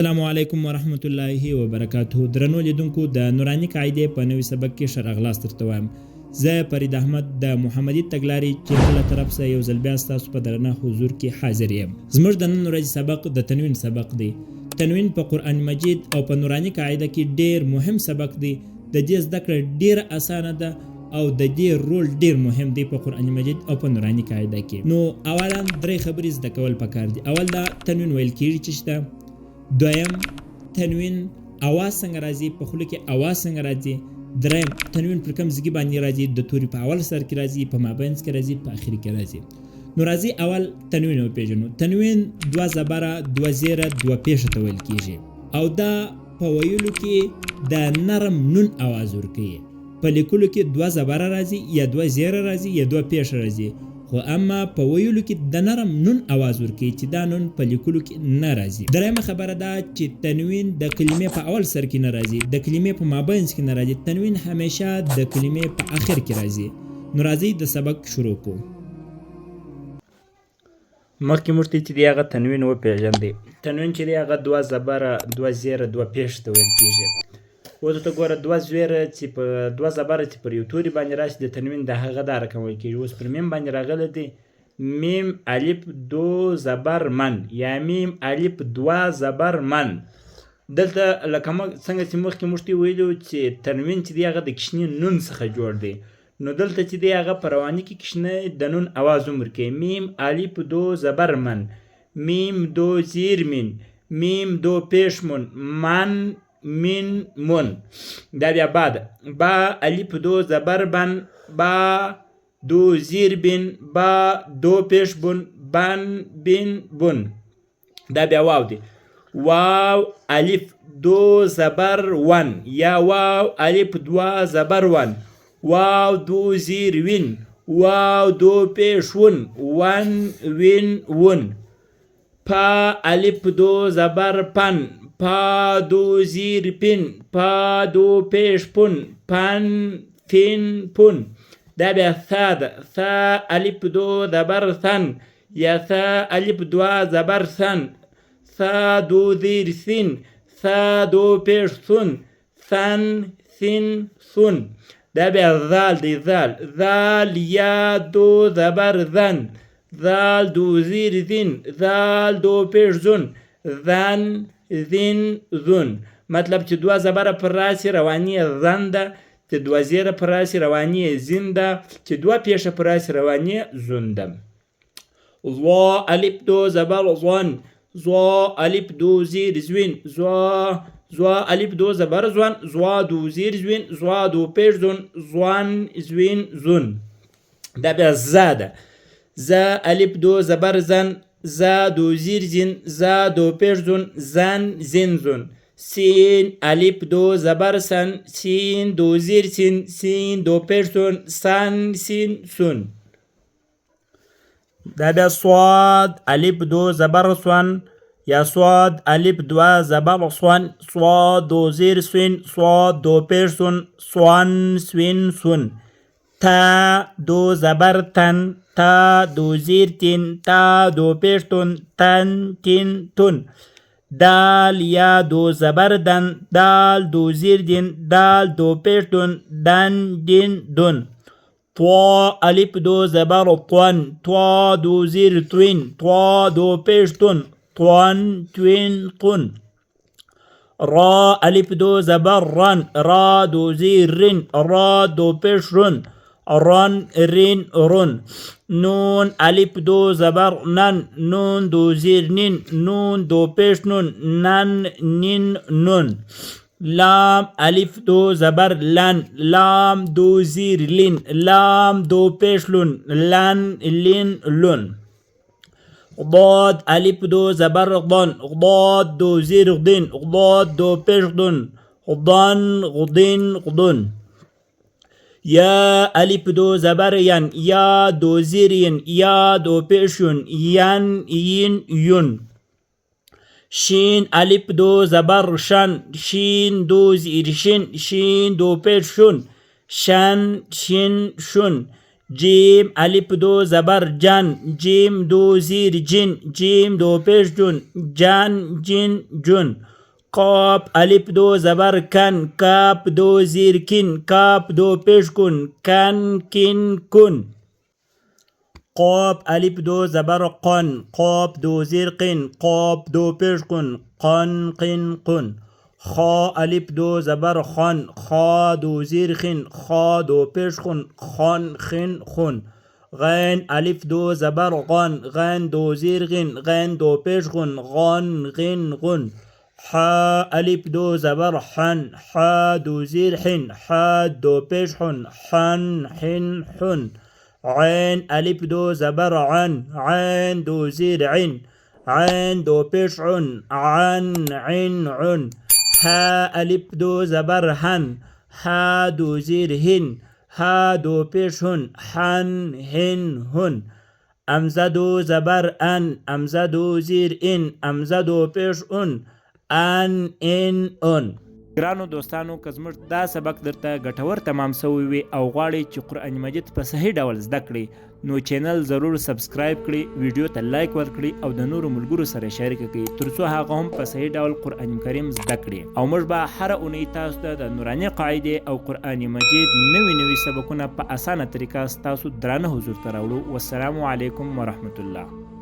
السلام علیکم ورحمت الله وبرکاته. درنو لیدونکو د نورانی قاعدې په نوي سبق کې ښه راغلاست درته وایم. زه فرید احمد د محمدي تګلارې چینل له طرف څخه یو ځل بیا ستاسو په درنه حضور کې حاضر یم. زموږ د نن ورځې سبق د تنوین سبق دی. تنوین په قرآن مجید او په نورانی قاعده کې ډیر مهم سبق دی. د دې زده کړه ډیره اسانه ده او د دې رول ډیر مهم دی په قرآن مجید او په نورانی قاعده کې. نو اولا درې خبرې زده کول پکار دي. اول دا تنوین ویل کیږي چې شته. دویم تنوین اواز څنګه راځي، په خوله کې اواز څنګه راځي. دریم تنوین پر کوم ځای باندې راځي، د توري په اول سر کې راځي، په مابینځ کې راځي، په اخر کې راځي. نو راځي اول تنوین وپېژنو. تنوین دوه زبره، دوه زیره، دوه پیښه ته ویل کیږي او دا په ویلو کې د نرم نون اواز ورکوي. په لیکلو کې دوه زبره راځي یا دوه زیره راځي یا دوه پیښه راځي، خو اما په ویلو کې د نرم نون اواز ورکوي چې دا نون په لیکلو کې نه راځي. درېیمه خبره دا چې تنوین د کلمې په اول سر کې نه راځي، د کلمې په مابینځ کې نه راځي. تنوین همیشه د کلمې په اخر کې راځي. نو راځئ د سبق شروع کوو. مخکې موږ ته چې دی هغه تنوین وپېژندی. تنوین چې دی هغه دوه زبره، دوه زیره، دوه پیښې ته ویل کېږي. اوس ته ګوره دوه زیره چې په دوه زبره چې پر یو توري باندې راشي د تنوین د هغه دا رقم ویل کېږي. اوس پر میم باندې راغلی دی میم الف دو زبر من یا میم الف دوه زبر من. دلته لکه څنګه چې مخکې موږ ته ویلو چې تنوین چې دی هغه د کشني نون څخه جوړ دی. نو دلته چې دی هغه په رواني کې کشنی د نون اواز هم ورکوي. میم الف دو زبر من، میم دو زیر من، میم دو پیش من، من من من. دا بیا با ده. با الف دو زبر بن، با دو زیر بن، با دو پیش بن، بن بن بن. دا بیا واو دی. واو الف دو زبر ون یا واو الف دو زبر ون، واو دو زیر وین، واو دو پیش ون، ون وین ون. پا الف دو زبر پن، پا دو زیر پن، پا دو پیش پن، پن فین پن. دا بیا ثا ده. ثا الف دو زبر ثن یا ثا الف دو زبر ثن، ثا دو زیر سین، ثا دو پیش ثن، ثن سین ثن. دا بیا ذال دی. ذال ذال یا دو زبر ذن، ذال دو زیر زین، ذال دو پیش زن، ذن زین زن. مطلب چې دوه زبره پر راسي رواني زن ده، چې دوه زیره پر راسي رواني زین ده، چې دوه پیښه پر راسي رواني زن ده. ضا الف دو زبر ظن، ضا الف دو زیر زوین، ضا ضا الف دو زبر زون، ضا دو زیر زوین، ضا دو پیش زن، زوان زوین زن. دا بیا زا ده. زا الف دو زبر زن، زا دو زیر زین، زا دو پیش زن، زن زین زن. سین الف دو زبر سن، سین دو زیر سین، سین دو پیش سن، سن سین سن. دا بیا صاد الف دو زبر سون یا صاد الف دو زبر سون، صاد دو زیر سین، صاد دو پیش سن، سوان سوین سن. تا دو زبر تن، تا دو زیر تین، تا دو پیش تن، تن تین تن. دال یا دو زبر دن، دال دو زیر دین، دال دو پیش دن، دن دین دن. طوا الف دو زبر طون، طوا دو زیر توین، طوا دو پیش تن، طون توین تن. را الف دو زبر رن، را دو زیر رن، را دو پیش رن، رن رین رن. نون الف دو زبر نن، نون دو زیر نین، نون دو پیش نون، نن نین نون. لام الف دو زبر لن، لام دو زیر لین، لام دو پیش لون، لن لین لون. ضاد الف دو زبر ضن، ضاد دو زیر غدین، ضاد دو پیش غدن، غدن غدین غدن. یا الف دو زبر ین، یا دو زیر ین، یا دو پیش ین، ین ین یون. شین الف دو زبر شن، شین دو زیر شین، شین دو پیش شن، شن شین شن. جیم الف دو زبر جن، جیم دو زیر جن، جیم دو پیش جن، جن جن جن. قاف الف دو زبر کن کاف دو زیر کن کاف دو پیش کن کن کن کن قاف الف دو زبر قن قاف دو زیر قن قاف دو پیش کن قن قن قن خا الف دو زبر خن خا دو زیر خن خا دو پیش کن خن خن خن غین الف دو زبر غن غن دو زیر غن غن دو پیش کن غن غن غن حا الف دو زبر حن حا دو زیر حن حا دو پیش حن حن حن حن عين الف دو زبر عن عين دو زیر عن عين دو پیش عن عن عن عن ها الف دو زبر هن ها دو زیر هن ها دو پیش هن حن هن هن امزه دو زبر ان امزه دو زیر ان امزه دو پیش ان ان ګرانو دوستانو که زموږ دا سبق درته ګټور تمام سوی وي او غواړئ چې قرآن مجید په صحیح ډول زده کړئ نو چینل ضرور سبسکرایب کړئ ویډیو ته لایک ورکړئ او د نورو ملګرو سره شریک کړئ ترڅو هغه هم په صحیح ډول قرآن کریم زده کړي او موږ به هره اونۍ تاسو ته د نوراني قاعدې او قرآن مجید نوي سبقونه په اسانه طریقه ستاسو درانه حضور ته راوړو والسلام علیکم ورحمت الله